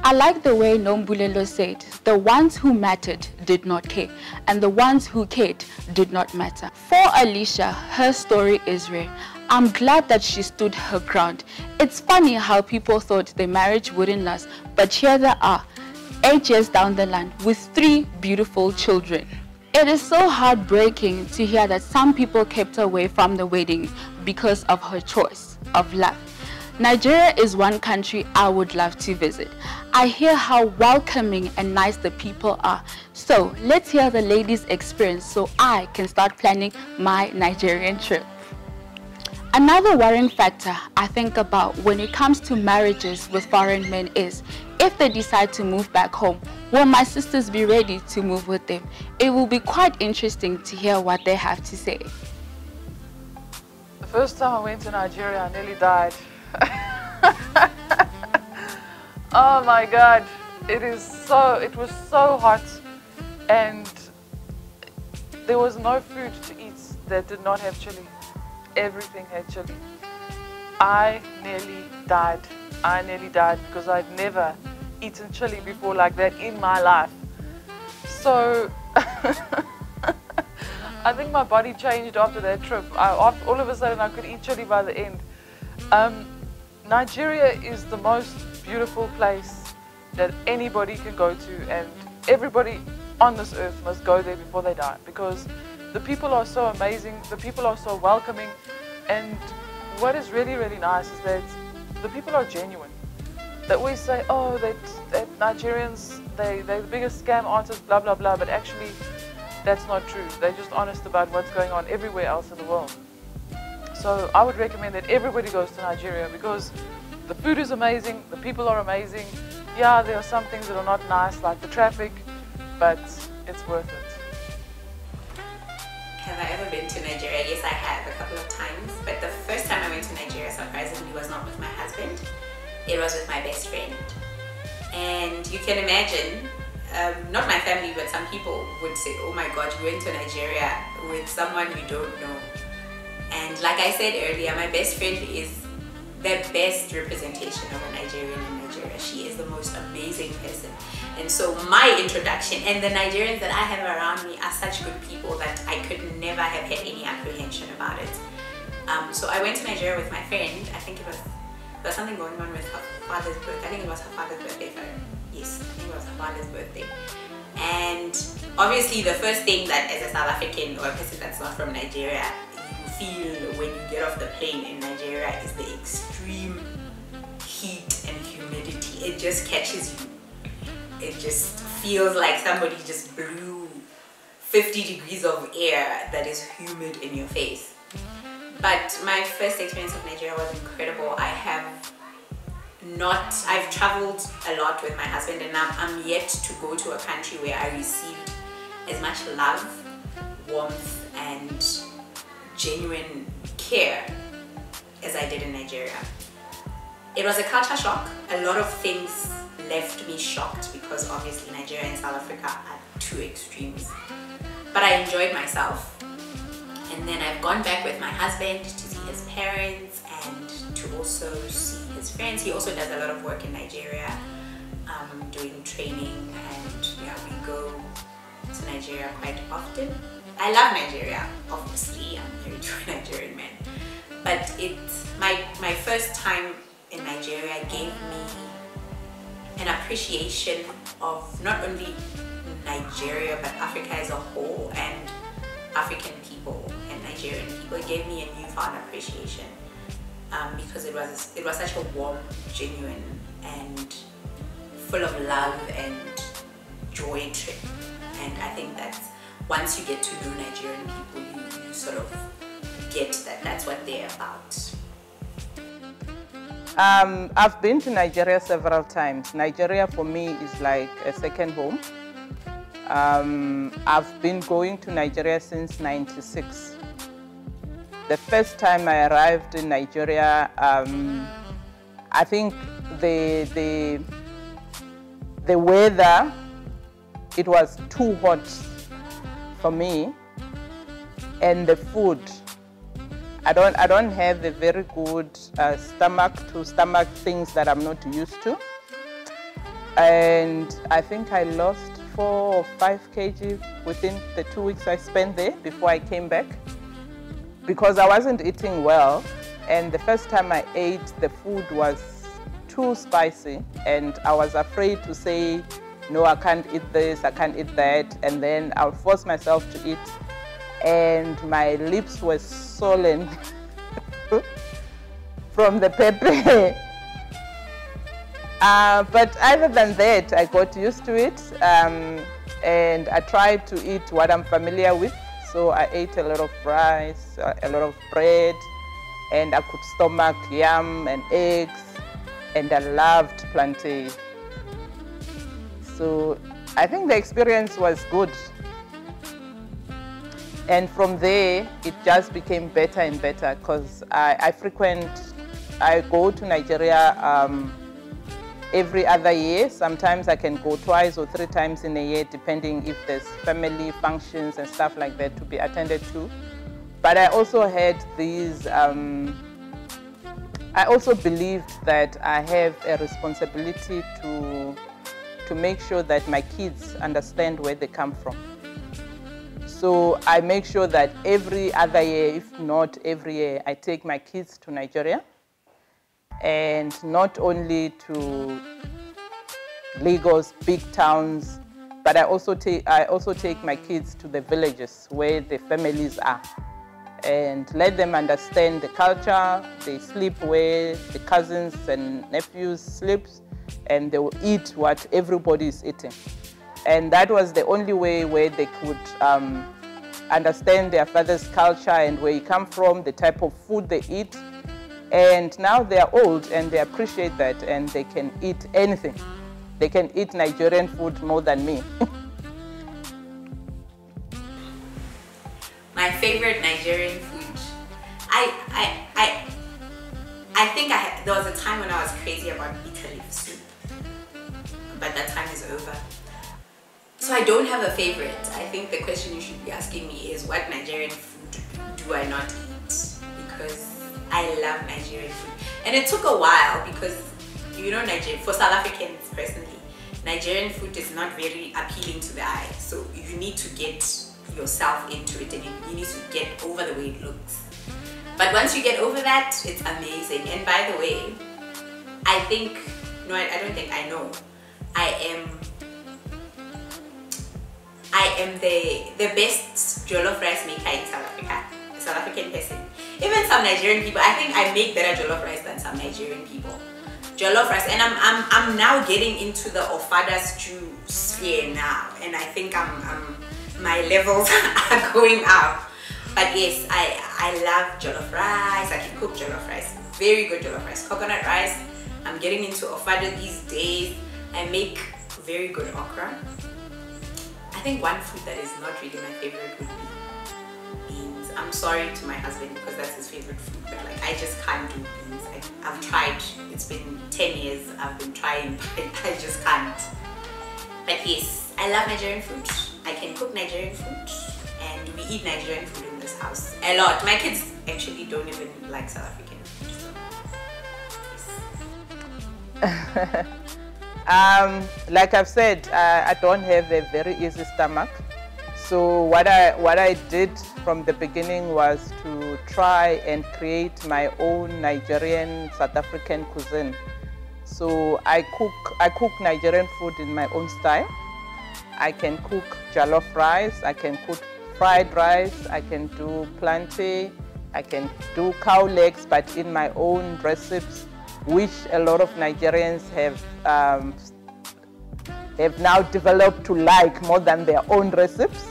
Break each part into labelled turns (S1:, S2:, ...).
S1: I like the way Nombulelo said, the ones who mattered did not care, and the ones who cared did not matter. For Alicia, her story is rare. I'm glad that she stood her ground. It's funny how people thought the marriage wouldn't last, but here they are, 8 years down the line with 3 beautiful children. It is so heartbreaking to hear that some people kept her away from the wedding because of her choice of life. Nigeria is one country I would love to visit. I hear how welcoming and nice the people are. So let's hear the ladies' experience so I can start planning my Nigerian trip. Another worrying factor I think about when it comes to marriages with foreign men is, if they decide to move back home, will my sisters be ready to move with them? It will be quite interesting to hear what they have to say.
S2: The first time I went to Nigeria, I nearly died. Oh my God, it was so hot, and there was no food to eat that did not have chili. Everything had chili. I nearly died because I'd never eaten chili before like that in my life. So I think my body changed after that trip. All of a sudden I could eat chili by the end. Nigeria is the most beautiful place that anybody can go to, and everybody on this earth must go there before they die, because the people are so amazing, the people are so welcoming, and what is really, really nice is that the people are genuine. They always say, oh, that Nigerians, they're the biggest scam artists, blah, blah, blah, but actually that's not true. They're just honest about what's going on everywhere else in the world. So I would recommend that everybody goes to Nigeria, because the food is amazing, the people are amazing. Yeah, there are some things that are not nice, like the traffic, but it's worth it.
S3: Have I ever been to Nigeria? Yes, I have, a couple of times. But the first time I went to Nigeria, surprisingly, was not with my husband. It was with my best friend. And you can imagine, not my family, but some people would say, oh my God, you went to Nigeria with someone you don't know. And like I said earlier, my best friend is the best representation of a Nigerian in Nigeria. She is the most amazing person. And so my introduction, and the Nigerians that I have around me are such good people that I could never have had any apprehension about it. So I went to Nigeria with my friend. I think there was something going on with her father's birthday. I think it was her father's birthday. Yes, I think it was her father's birthday. And obviously the first thing that as a South African or a person that's not from Nigeria, you feel when you get off the plane in Nigeria is the extreme heat and humidity. It just catches you. It just feels like somebody just blew 50 degrees of air that is humid in your face. But my first experience of Nigeria was incredible. I've traveled a lot with my husband, and I'm yet to go to a country where I received as much love, warmth, and genuine care as I did in Nigeria. It was a culture shock. A lot of things left me shocked because obviously Nigeria and South Africa are two extremes. But I enjoyed myself. And then I've gone back with my husband to see his parents and to also see his friends. He also does a lot of work in Nigeria, doing training, and yeah, we go to Nigeria quite often. I love Nigeria, obviously. I'm married to a Nigerian man. But my first time in Nigeria gave me an appreciation of not only Nigeria but Africa as a whole, and African people and Nigerian people. It gave me a newfound appreciation because it was such a warm, genuine, and full of love and joy trip. And I think that once you get to know Nigerian people, you sort of get that that's what they're about.
S4: I've been to Nigeria several times. Nigeria for me is like a second home. I've been going to Nigeria since '96. The first time I arrived in Nigeria, I think the weather, it was too hot for me, and the food. I don't have a very good stomach-to-stomach things that I'm not used to. And I think I lost 4 or 5 kg within the 2 weeks I spent there before I came back, because I wasn't eating well. And the first time I ate, the food was too spicy, and I was afraid to say, no, I can't eat this, I can't eat that, and then I'll force myself to eat, and my lips were swollen from the pepper. But other than that, I got used to it, and I tried to eat what I'm familiar with. So I ate a lot of rice, a lot of bread, and I could stomach yam and eggs, and I loved plantain. So I think the experience was good. And from there, it just became better and better, because I go to Nigeria every other year. Sometimes I can go 2 or 3 times in a year, depending if there's family functions and stuff like that to be attended to. But I also had these, I also believed that I have a responsibility to make sure that my kids understand where they come from. So I make sure that every other year, if not every year, I take my kids to Nigeria. And not only to Lagos, big towns, but I also take my kids to the villages where the families are, and let them understand the culture. They sleep where the cousins and nephews sleep, and they will eat what everybody is eating. And that was the only way where they could understand their father's culture and where he come from, the type of food they eat. And now they are old and they appreciate that, and they can eat anything. They can eat Nigerian food more than me.
S3: My favorite Nigerian food. I think there was a time when I was crazy about bitter leaf soup, but that time is over. So I don't have a favorite. I think the question you should be asking me is, what Nigerian food do I not eat? Because I love Nigerian food. And it took a while, because, you know, for South Africans personally, Nigerian food is not very appealing to the eye. So you need to get yourself into it, and you need to get over the way it looks. But once you get over that, it's amazing. And by the way, I think, no, I don't think, I know, I am the best jollof rice maker in South Africa, a South African person. Even some Nigerian people, I think I make better jollof rice than some Nigerian people. Jollof rice, and I'm now getting into the ofada stew sphere now, and I think my levels are going up. But yes, I love jollof rice. I can cook jollof rice, very good jollof rice. Coconut rice, I'm getting into ofada these days. I make very good okra. I think one food that is not really my favorite would be beans. I'm sorry to my husband, because that's his favorite food, but like, I just can't do beans. I've tried, it's been 10 years I've been trying, but I just can't. But yes, I love Nigerian food. I can cook Nigerian food, and we eat Nigerian food in this house a lot. My kids actually don't even like South African food, so yes.
S4: Like I've said, I don't have a very easy stomach. So what I did from the beginning was to try and create my own Nigerian South African cuisine. So I cook Nigerian food in my own style. I can cook jollof rice, I can cook fried rice, I can do plantain, I can do cow legs, but in my own recipes, which a lot of Nigerians have now developed to like more than their own recipes.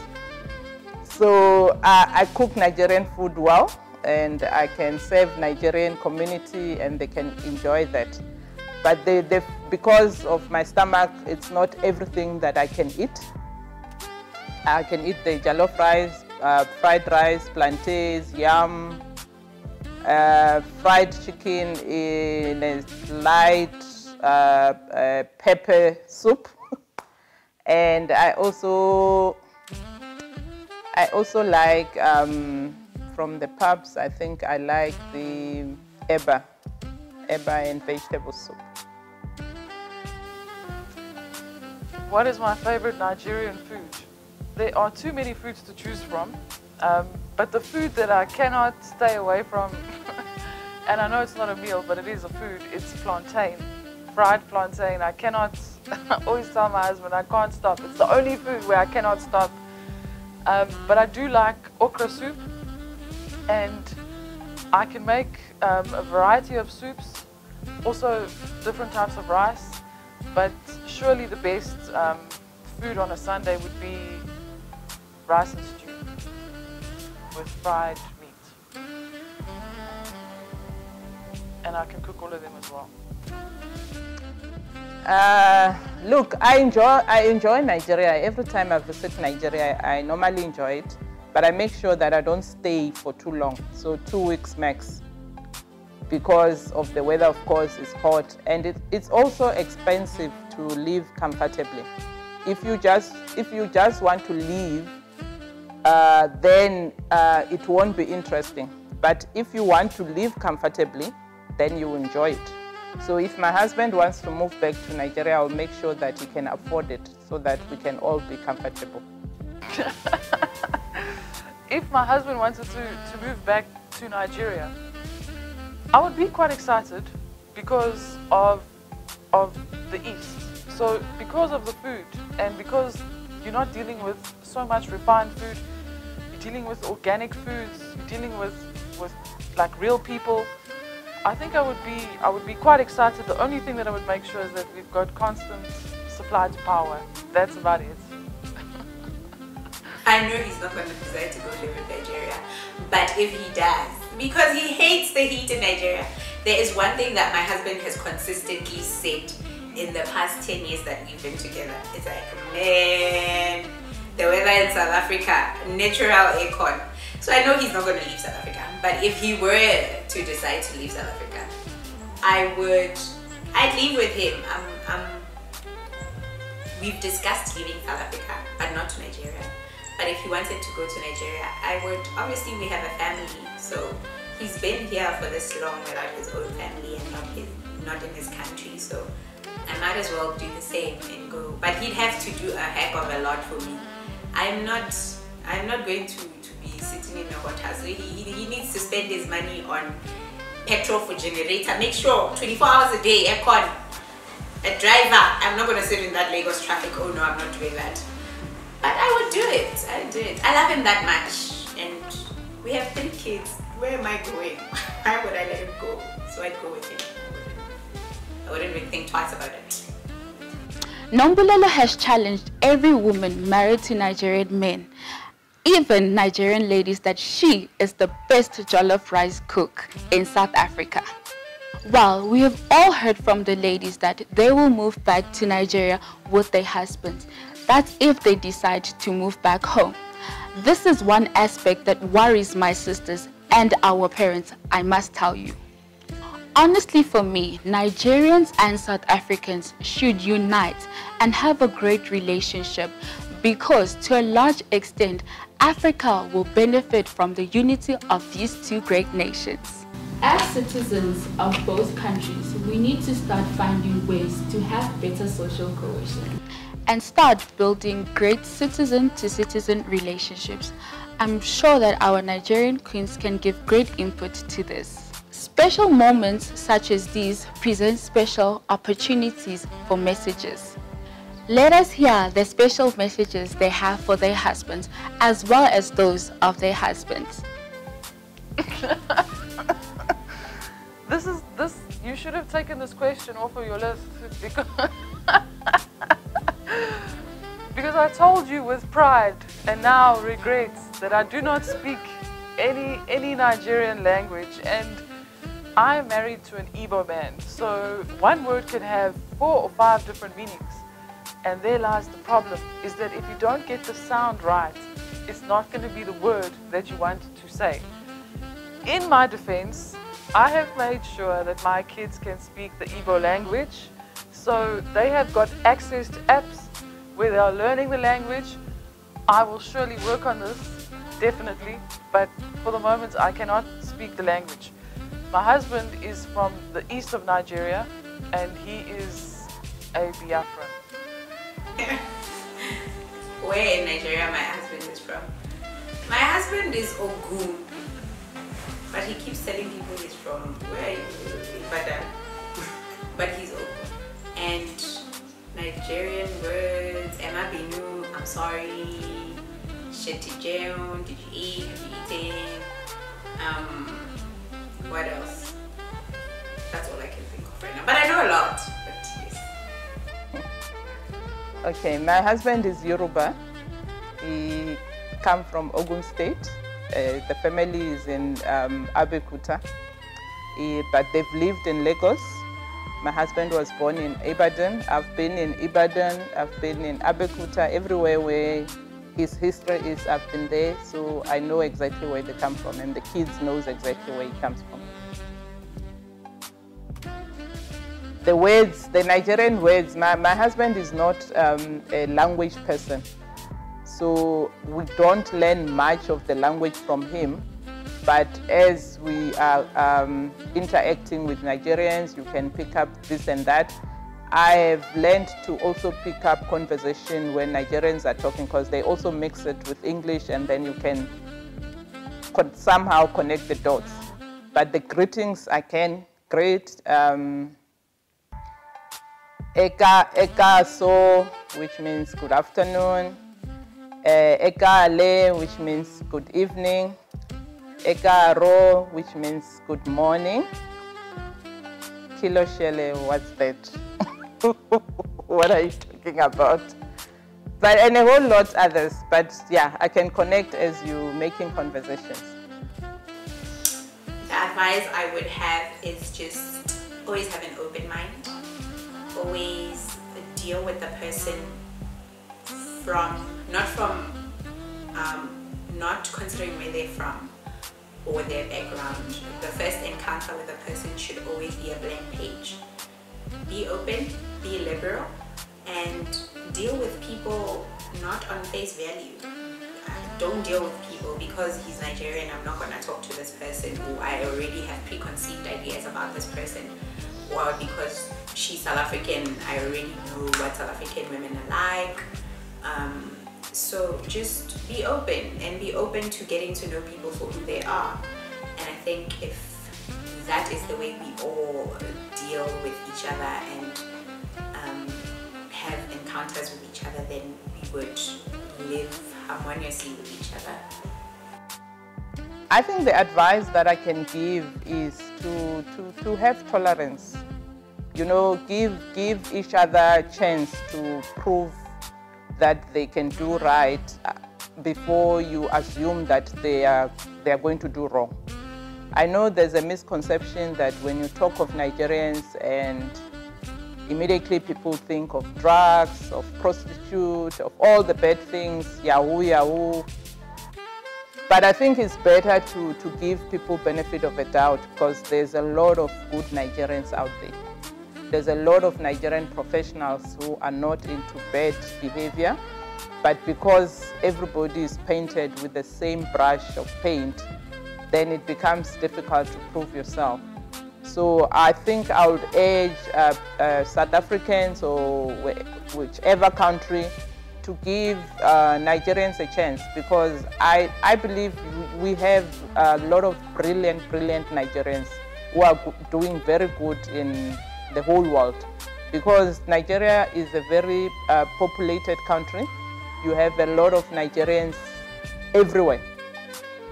S4: So I cook Nigerian food well, and I can serve Nigerian community, and they can enjoy that. But because of my stomach, it's not everything that I can eat. I can eat the jollof rice, fried rice, plantains, yam, fried chicken in a light pepper soup. And I also like, from the pubs, I think I like the eba and vegetable soup.
S2: What is my favorite Nigerian food? There are too many foods to choose from, but the food that I cannot stay away from, and I know it's not a meal, but it is a food, it's plantain. Fried plantain. I cannot, I always tell my husband I can't stop. It's the only food where I cannot stop. But I do like okra soup, and I can make a variety of soups, also different types of rice, but surely the best food on a Sunday would be rice and stew with fried meat. And I can cook all of them as well.
S4: Look, I enjoy Nigeria. Every time I visit Nigeria, I normally enjoy it, but I make sure that I don't stay for too long, so 2 weeks max, because of the weather. Of course, it's hot, and it's also expensive to live comfortably. If you just want to live, then it won't be interesting. But if you want to live comfortably, then you enjoy it. So if my husband wants to move back to Nigeria, I'll make sure that he can afford it so that we can all be comfortable.
S2: If my husband wanted to move back to Nigeria, I would be quite excited because of the East. So because of the food, and because you're not dealing with so much refined food, you're dealing with organic foods, you're dealing with like real people, I think I would be quite excited. The only thing that I would make sure is that we've got constant supply to power. That's about it.
S3: I know he's not going to decide to go live in Nigeria, but if he does, because he hates the heat in Nigeria, there is one thing that my husband has consistently said in the past 10 years that we've been together. It's like, man, the weather in South Africa, natural aircon. So I know he's not going to leave South Africa, but if he were to decide to leave South Africa, I'd leave with him. We've discussed leaving South Africa, but not to Nigeria. But if he wanted to go to Nigeria, obviously we have a family, so he's been here for this long without his own family and not in his country, so I might as well do the same and go. But he'd have to do a heck of a lot for me. I'm not going to be sitting in a hot house. So he needs to spend his money on petrol for generator. Make sure 24 hours a day, aircon, a driver. I'm not going to sit in that Lagos traffic. Oh no, I'm not doing that. But I would do it. I'd do it. I love him that much. And we have 3 kids. Where am I going? Why would I let him go? So I'd go with him. I wouldn't even think twice about it.
S1: Nombulelo has challenged every woman married to Nigerian men, even Nigerian ladies, that she is the best jollof rice cook in South Africa. Well, we have all heard from the ladies that they will move back to Nigeria with their husbands. That's if they decide to move back home. This is one aspect that worries my sisters and our parents, I must tell you. Honestly, for me, Nigerians and South Africans should unite and have a great relationship, because to a large extent, Africa will benefit from the unity of these 2 great nations. As citizens of both countries, we need to start finding ways to have better social cohesion and start building great citizen-to-citizen relationships. I'm sure that our Nigerian queens can give great input to this. Special moments such as these present special opportunities for messages. Let us hear the special messages they have for their husbands, as well as those of their husbands.
S2: You should have taken this question off of your list, because I told you with pride and now regrets that I do not speak any Nigerian language, and I am married to an Igbo man, so one word can have 4 or 5 different meanings. And there lies the problem, is that if you don't get the sound right, it's not going to be the word that you want to say. In my defense, I have made sure that my kids can speak the Igbo language, so they have got access to apps where they are learning the language. I will surely work on this, definitely, but for the moment I cannot speak the language. My husband is from the east of Nigeria, and he is a Biafran.
S3: Where in Nigeria my husband is from? My husband is Ogun, but he keeps telling people he's from where are you? Ibadan. But he's Ogun. And Nigerian words, Emma Binu, I'm sorry, Shetijeon, did you eat, have you eaten? What else? That's all I can think of right now. But I know a lot, but yes.
S4: Okay, my husband is Yoruba. He comes from Ogun State. The family is in Abeokuta, but they've lived in Lagos. My husband was born in Ibadan. I've been in Ibadan, I've been in Abeokuta, everywhere where his history is, I've been there, so I know exactly where they come from, and the kids knows exactly where he comes from. The words, the Nigerian words, my husband is not a language person, so we don't learn much of the language from him. But as we are interacting with Nigerians, you can pick up this and that. I have learned to also pick up conversation when Nigerians are talking, because they also mix it with English, and then you can somehow connect the dots. But the greetings I can greet. Eka so, which means good afternoon. Eka ale, which means good evening. Eka ro, which means good morning. Kilo shele, what's that? What are you talking about? But and a whole lot others. But yeah, I can connect as you making conversations.
S3: The advice I would have is just always have an open mind. Always deal with the person not considering where they're from or their background. The first encounter with a person should always be a blank page. Be open, be liberal, and deal with people not on face value. Don't deal with people because he's Nigerian, I'm not going to talk to this person, or I already have preconceived ideas about this person, or because she's South African, I already know what South African women are like. So just be open, and be open to getting to know people for who they are. And I think if that is the way we all deal with each other and have encounters with each other, then we would live harmoniously with each other.
S4: I think the advice that I can give is to have tolerance. You know, give each other a chance to prove that they can do right before you assume that they are going to do wrong. I know there's a misconception that when you talk of Nigerians, and immediately people think of drugs, of prostitute, of all the bad things, yahoo. But I think it's better to give people benefit of a doubt, because there's a lot of good Nigerians out there. There's a lot of Nigerian professionals who are not into bad behavior, but because everybody is painted with the same brush of paint, then it becomes difficult to prove yourself. So I think I would urge South Africans or whichever country to give Nigerians a chance, because I believe we have a lot of brilliant Nigerians who are doing very good in the whole world, because Nigeria is a very populated country. You have a lot of Nigerians everywhere,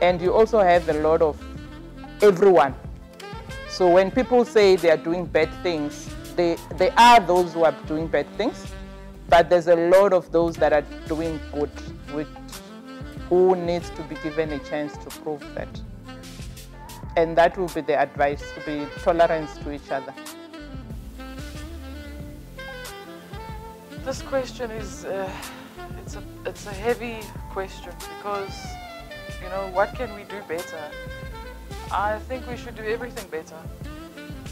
S4: and you also have a lot of everyone. So when people say they are doing bad things, they are those who are doing bad things, but there's a lot of those that are doing good, who needs to be given a chance to prove that. And that will be the advice, to be tolerant to each other.
S2: This question is, it's a heavy question, because, you know, what can we do better? I think we should do everything better.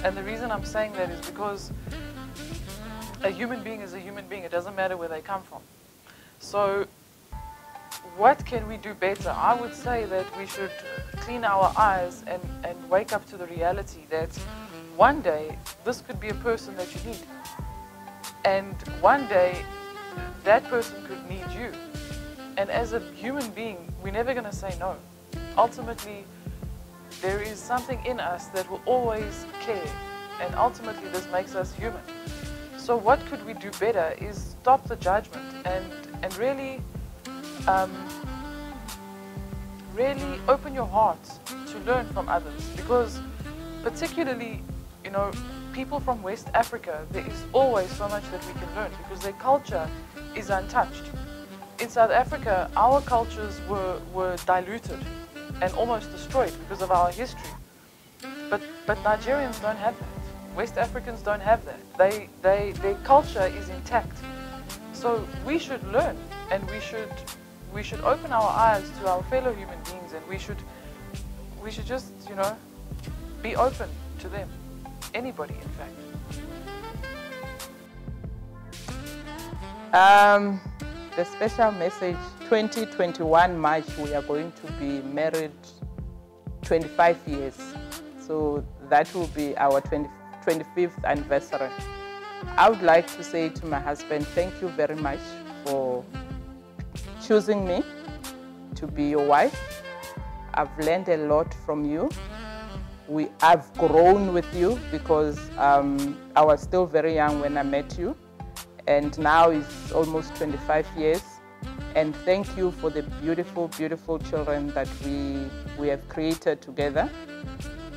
S2: And the reason I'm saying that is because a human being is a human being. It doesn't matter where they come from. So what can we do better? I would say that we should clean our eyes and wake up to the reality that one day this could be a person that you need. And one day that person could need you. And as a human being, we're never going to say no. Ultimately, there is something in us that will always care, and ultimately this makes us human. So what could we do better is stop the judgment and really, really open your heart to learn from others, because particularly, you know, people from West Africa, there is always so much that we can learn because their culture is untouched. In South Africa, our cultures were diluted and almost destroyed because of our history. But Nigerians don't have that. West Africans don't have that. Their culture is intact. So we should learn, and we should open our eyes to our fellow human beings, and we should just, you know, be open to them. Anybody, in fact.
S4: The special message, 2021 March, we are going to be married 25 years. So that will be our 25th anniversary. I would like to say to my husband, thank you very much for choosing me to be your wife. I've learned a lot from you. I've grown with you because I was still very young when I met you, and now it's almost 25 years. And thank you for the beautiful, beautiful children that we have created together.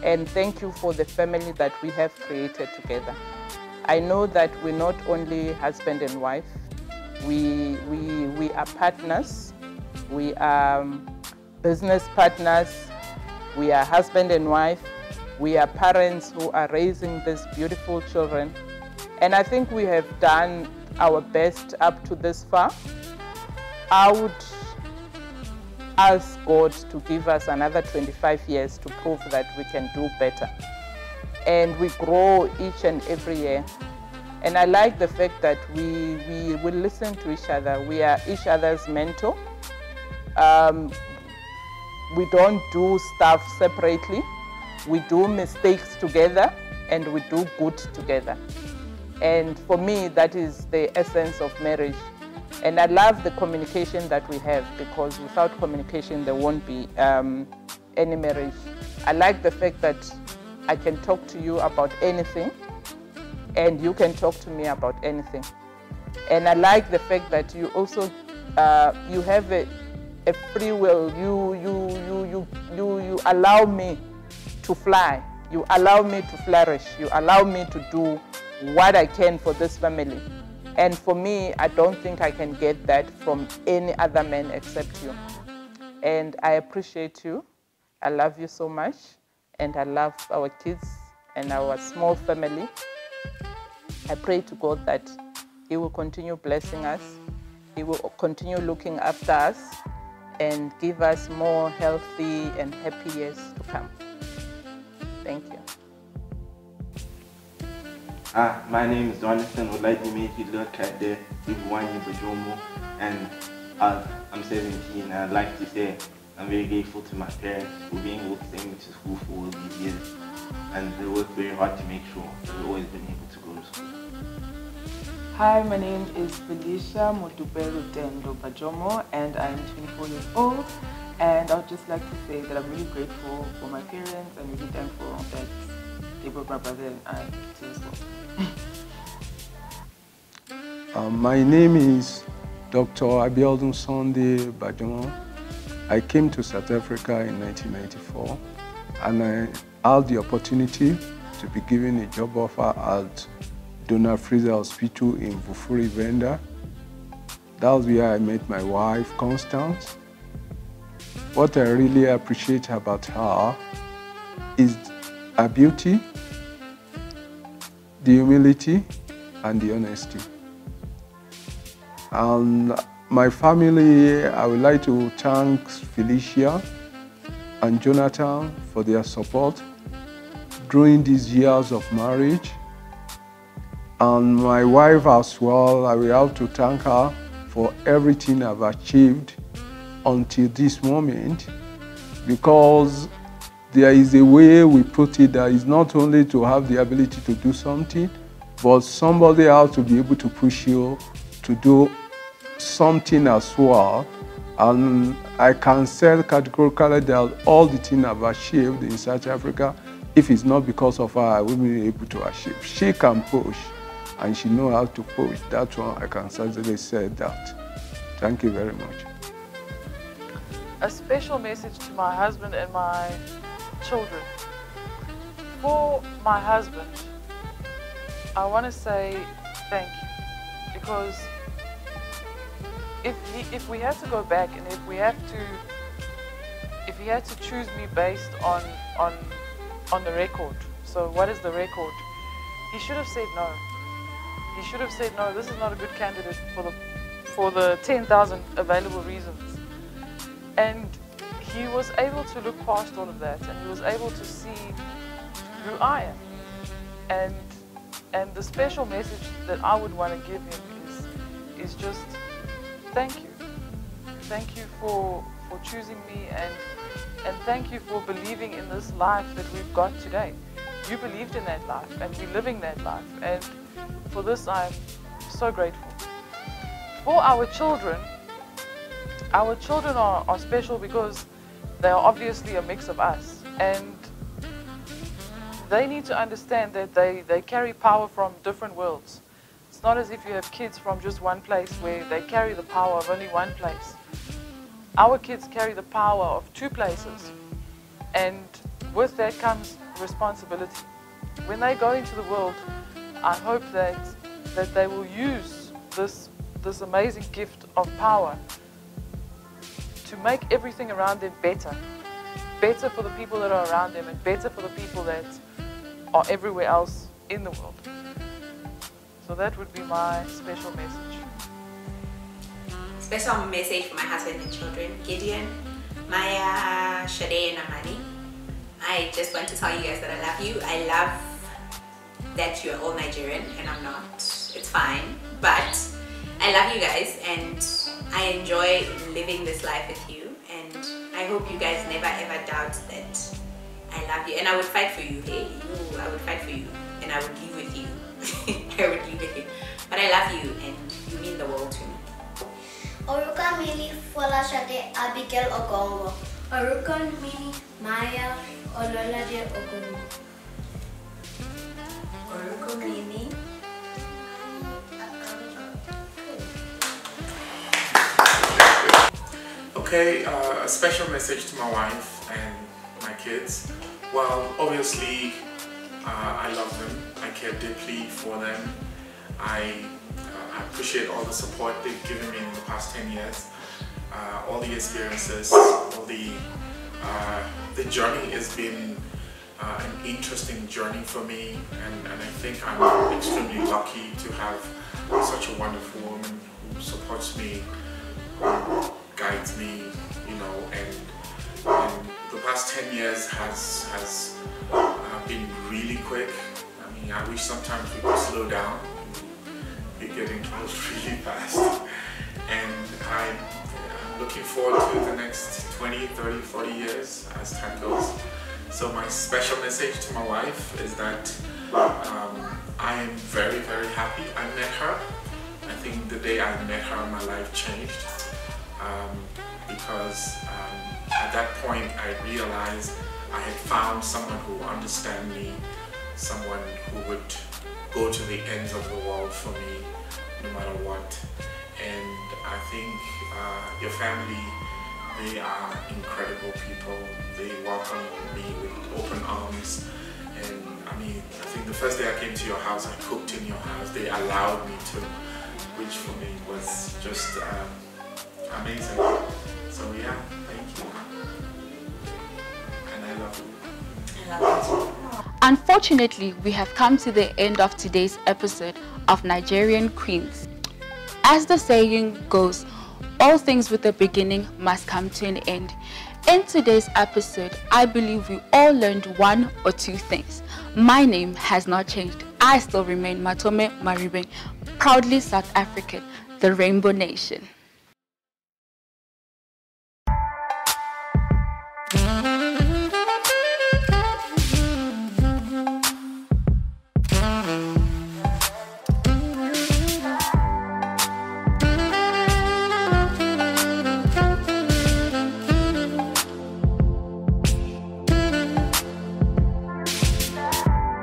S4: And thank you for the family that we have created together. I know that we're not only husband and wife, we are partners, we are business partners, we are husband and wife, we are parents who are raising these beautiful children. And I think we have done our best up to this far. I would ask God to give us another 25 years to prove that we can do better. And we grow each and every year. And I like the fact that we will listen to each other. We are each other's mentor. We don't do stuff separately. We do mistakes together, and we do good together. And for me, that is the essence of marriage. And I love the communication that we have, because without communication, there won't be any marriage. I like the fact that I can talk to you about anything, and you can talk to me about anything. And I like the fact that you also you have a free will. You allow me to fly. You allow me to flourish. You allow me to do what I can for this family. And for me, I don't think I can get that from any other man except you. And I appreciate you. I love you so much. And I love our kids and our small family. I pray to God that He will continue blessing us. He will continue looking after us and give us more healthy and happy years to come. Thank you.
S5: My name is Jonathan. Would like to make you look at the Ibuwanyi Bajomo, and I'm 17. I'd like to say I'm very grateful to my parents for being able to send me to school for all these years, and they worked very hard to make sure that we've always been able to go to school.
S6: Hi, my name is Felicia Motuberu Dendo Bajomo, and I'm 24 years old. And I would just like to say that I'm really grateful for my parents and really thankful that they brought my brother and I to this world.
S7: My name is Dr. Abiodun Sunday Bajomo. I came to South Africa in 1994, and I had the opportunity to be given a job offer at Donald Fraser Hospital in Bufuri Venda. That was where I met my wife, Constance. What I really appreciate about her is her beauty, the humility, and the honesty. And my family, I would like to thank Felicia and Jonathan for their support during these years of marriage. And my wife as well, I will have to thank her for everything I've achieved until this moment, because there is a way we put it that is not only to have the ability to do something, but somebody has to be able to push you to do something as well. And I can say categorically that all the things I've achieved in South Africa, if it's not because of her, I wouldn't be able to achieve. She can push, and she knows how to push. That's why I can certainly say that. Thank you very much.
S2: A special message to my husband and my children. For my husband, I want to say thank you, because if we had to go back and if he had to choose me based on the record, so what is the record? He should have said no. He should have said no. This is not a good candidate for the 10,000 available reasons. And he was able to look past all of that, and he was able to see who I am. And the special message that I would want to give him is just thank you. Thank you for choosing me, and thank you for believing in this life that we've got today. You believed in that life, and we're living that life, and for this I'm so grateful. For our children are special because they are obviously a mix of us, and they need to understand that they carry power from different worlds. It's not as if you have kids from just one place where they carry the power of only one place. Our kids carry the power of two places, and with that comes responsibility. When they go into the world, I hope that they will use this amazing gift of power to make everything around them better. Better for the people that are around them, and better for the people that are everywhere else in the world. So that would be my special message.
S3: Special message for my husband and children, Gideon, Maya, Shade, and Amani. I just want to tell you guys that I love you. I love that you're all Nigerian and I'm not. It's fine, but I love you guys, and I enjoy living this life with you, and I hope you guys never ever doubt that I love you, and I would fight for you. Hey, I would fight for you, and I would live with you. I would live with you, but I love you, and you mean the world to me.
S8: Oruka mini Fola Shade Abigail Ogongo. Oruka mini Maya Ololade Ogongo.
S3: Oruka mini.
S9: Okay, a special message to my wife and my kids. Well, obviously, I love them. I care deeply for them. I appreciate all the support they've given me in the past 10 years. All the experiences, all the journey has been an interesting journey for me, and I think I'm extremely lucky to have such a wonderful woman who supports me, who guides me, you know, and the past 10 years has been really quick. I mean, I wish sometimes we could slow down. We're getting close really fast, and I'm looking forward to the next 20, 30, 40 years as time goes. So my special message to my wife is that I am very, very happy I met her. I think the day I met her, my life changed, because at that point I realized I had found someone who understands me, someone who would go to the ends of the world for me, no matter what. And I think your family, they are incredible people. They welcome me with open arms. And I mean, I think the first day I came to your house, I cooked in your house. They allowed me to, which for me was just amazing. So yeah, thank you. And I love you.
S3: I love you too.
S1: Unfortunately, we have come to the end of today's episode of Nigerian Queens. As the saying goes, all things with a beginning must come to an end. In today's episode, I believe we all learned one or two things. My name has not changed. I still remain Matome Maribe, proudly South African, the Rainbow Nation.